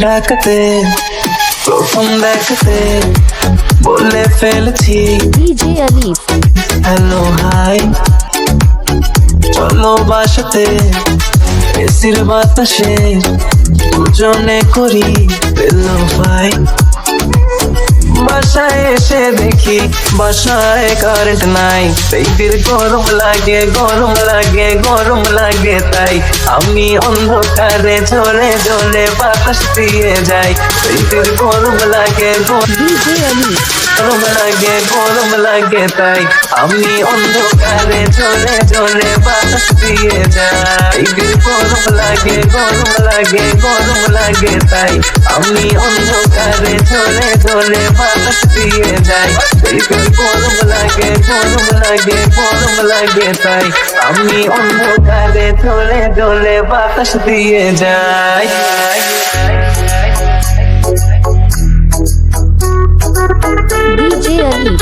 ডাকতে প্রথম দেখতে বলে ফেলেছি ডিজে আলিফ হ্যালো হাই, চলো বাসাতে এসির বাতাসে দুজনে করি পেলো ভাই। বাসায় এসে দেখি বাসায় কারেন্ট নাই, বেবির গরম লাগে গরম লাগে গরম লাগে, তাই আমি অন্ধকারে ঝরে ঝরে বাতাস দিয়ে যাই। বেবির গরম লাগে ডিজে আলিফ গরম লাগে গরম লাগে, তাই আমি অন্ধকারে ঝরে ঝরে বাতাস দিয়ে যাই। বেবির গরম লাগে গরম লাগে গরম লাগে, তাই আমি অন্ধকারে ঝরে ঝরে বাতাস দিয়ে যাই। বেবির গরম লাগে গরম লাগে গরম লাগে, তাই আমি অন্ধকারে ঝরে ঝরে বাতাস দিয়ে যাই। ডিজে আলিফ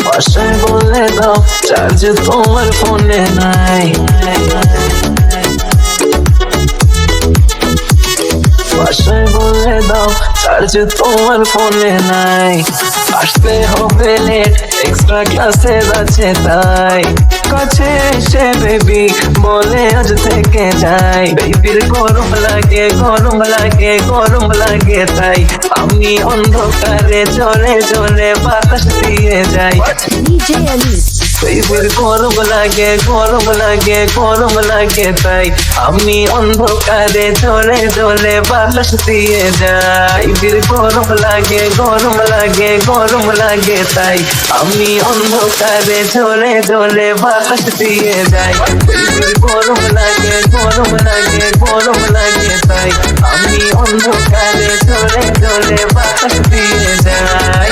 বাসায় বলে দাও চার্জ তোমার ফোনে নাই, বাসায় বলে দাও চার্জ তোমার ফোনে নাই। আসতে হবে লেট, এক্সট্রা ক্লাসের আছে তাই কাছে এসে বেবি বলে আজ থেকে যাই। বেবির গরম লাগে গরম লাগে গরম লাগে, তাই আমি অন্ধকারে ঝরে ঝরে বাতাস দিয়ে যাই। ডিজে আলিফ বেবির গরম লাগে গরম লাগে গরম লাগে, তাই আমি অন্ধকারে ঝরে ঝরে বাতাস দিয়ে যাই। বেবির গরম লাগে গরম লাগে গরম লাগে, তাই আমি অন্ধকারে ঝরে ঝরে বাতাস দিয়ে যাই। বেবির গরম লাগে গরম লাগে গরম লাগে, তাই আমি অন্ধকারে ঝরে ঝরে বাতাস দিয়ে যাই।